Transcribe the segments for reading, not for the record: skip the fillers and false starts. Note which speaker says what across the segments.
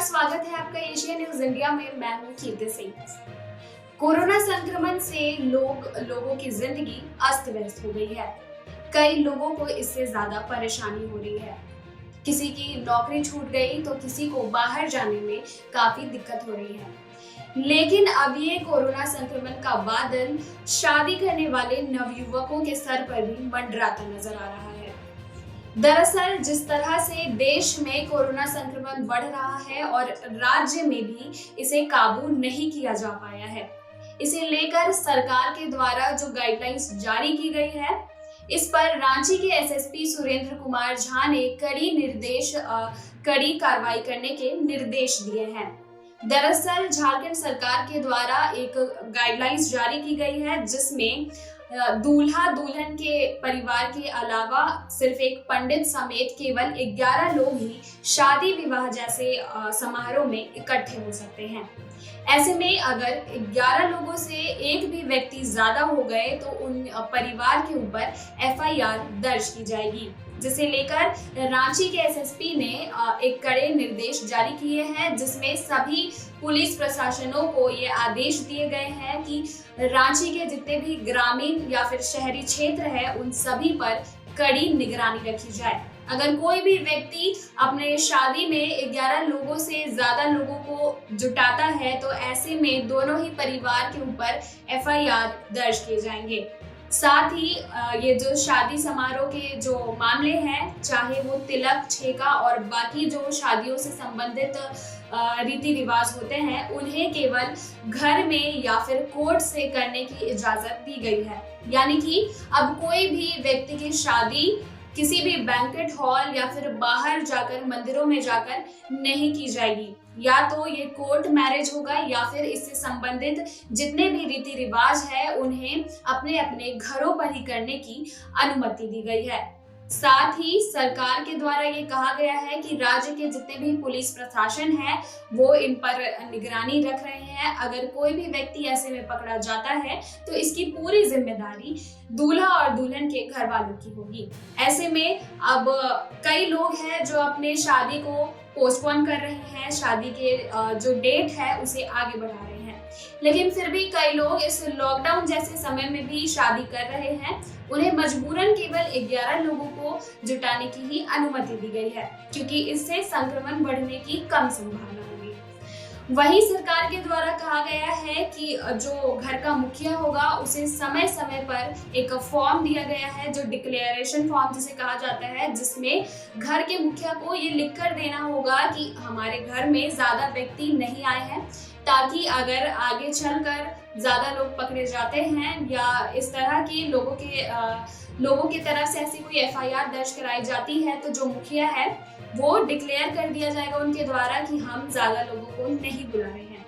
Speaker 1: स्वागत है आपका एशिया न्यूज इंडिया में। मैं हूं कीर्ति सिंह। कोरोना संक्रमण से लोगों की जिंदगी अस्त व्यस्त हो गई है। कई लोगों को इससे ज्यादा परेशानी हो रही है। किसी की नौकरी छूट गई तो किसी को बाहर जाने में काफी दिक्कत हो रही है। लेकिन अब ये कोरोना संक्रमण का बादल शादी करने वाले नवयुवकों के सर पर भी मंडराता नजर आ रहा है। दरअसल जिस तरह से देश में कोरोना संक्रमण बढ़ रहा है और राज्य में भी इसे काबू नहीं किया जा पाया है, इसे लेकर सरकार के द्वारा जो गाइडलाइंस जारी की गई है, इस पर रांची के एसएसपी सुरेंद्र कुमार झा ने कड़ी कार्रवाई करने के निर्देश दिए हैं। दरअसल झारखंड सरकार के द्वारा एक गाइडलाइंस जारी की गई है जिसमें दूल्हा दुल्हन के परिवार के अलावा सिर्फ एक पंडित समेत केवल 11 लोग ही शादी विवाह जैसे समारोह में इकट्ठे हो सकते हैं। ऐसे में अगर 11 लोगों से एक भी व्यक्ति ज्यादा हो गए तो उन परिवार के ऊपर एफआईआर दर्ज की जाएगी, जिसे लेकर रांची के एसएसपी ने एक कड़े निर्देश जारी किए हैं, जिसमें सभी पुलिस प्रशासनों को ये आदेश दिए गए हैं कि रांची के जितने भी ग्रामीण या फिर शहरी क्षेत्र है उन सभी पर कड़ी निगरानी रखी जाए। अगर कोई भी व्यक्ति अपने शादी में 11 लोगों से ज्यादा लोगों को जुटाता है तो ऐसे में दोनों ही परिवार के ऊपर एफआईआर दर्ज किए जाएंगे। साथ ही ये जो शादी समारोह के जो मामले हैं, चाहे वो तिलक, छेका और बाकी जो शादियों से संबंधित रीति रिवाज होते हैं, उन्हें केवल घर में या फिर कोर्ट से करने की इजाजत दी गई है। यानी कि अब कोई भी व्यक्ति की शादी किसी भी बैंक्वेट हॉल या फिर बाहर जाकर मंदिरों में जाकर नहीं की जाएगी। या तो ये कोर्ट मैरिज होगा या फिर इससे संबंधित जितने भी रीति रिवाज है उन्हें अपने अपने घरों पर ही करने की अनुमति दी गई है। साथ ही सरकार के द्वारा ये कहा गया है कि राज्य के जितने भी पुलिस प्रशासन है वो इन पर निगरानी रख रहे हैं। अगर कोई भी व्यक्ति ऐसे में पकड़ा जाता है तो इसकी पूरी जिम्मेदारी दूल्हा और दुल्हन के घर वालों की होगी। ऐसे में अब कई लोग हैं जो अपने शादी को पोस्टपोन कर रहे हैं, शादी के जो डेट है उसे आगे बढ़ा रहे हैं, लेकिन फिर भी कई लोग इस लॉकडाउन जैसे समय में भी शादी कर रहे हैं। उन्हें मजबूरन केवल 11 लोगों को जुटाने की ही अनुमति दी गई है, क्योंकि इससे संक्रमण बढ़ने की कम संभावना होगी। वहीं सरकार के द्वारा कहा गया है कि जो घर का मुखिया होगा उसे समय समय पर एक फॉर्म दिया गया है, जो डिक्लेरेशन फॉर्म जिसे कहा जाता है, जिसमें घर के मुखिया को ये लिखकर देना होगा कि हमारे घर में ज्यादा व्यक्ति नहीं आए हैं, ताकि अगर आगे चलकर ज्यादा लोग पकड़े जाते हैं या इस तरह की लोगों की तरफ से ऐसी कोई एफआईआर दर्ज कराई जाती है तो जो मुखिया है वो डिक्लेयर कर दिया जाएगा उनके द्वारा कि हम ज्यादा लोगों को नहीं बुला रहे हैं।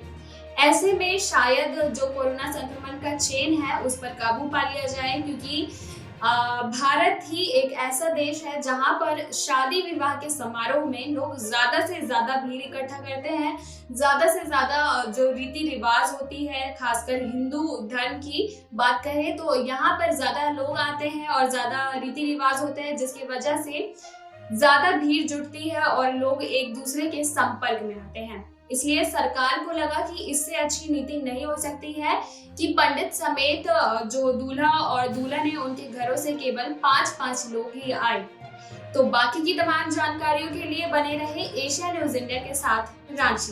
Speaker 1: ऐसे में शायद जो कोरोना संक्रमण का चेन है उस पर काबू पा लिया जाए, क्योंकि भारत ही एक ऐसा देश है जहां पर शादी विवाह के समारोह में लोग ज्यादा से ज्यादा भीड़ इकट्ठा करते हैं। ज्यादा से ज्यादा जो रीति रिवाज होती है, खासकर हिंदू धर्म की बात करें तो यहाँ पर ज्यादा लोग आते हैं और ज्यादा रीति रिवाज होते हैं, जिसकी वजह से ज्यादा भीड़ जुटती है और लोग एक दूसरे के संपर्क में आते हैं। इसलिए सरकार को लगा कि इससे अच्छी नीति नहीं हो सकती है कि पंडित समेत जो दूल्हा और दुल्हन है उनके घरों से केवल 5-5 लोग ही आए। तो बाकी की तमाम जानकारियों के लिए बने रहे एशिया न्यूज इंडिया के साथ रांची।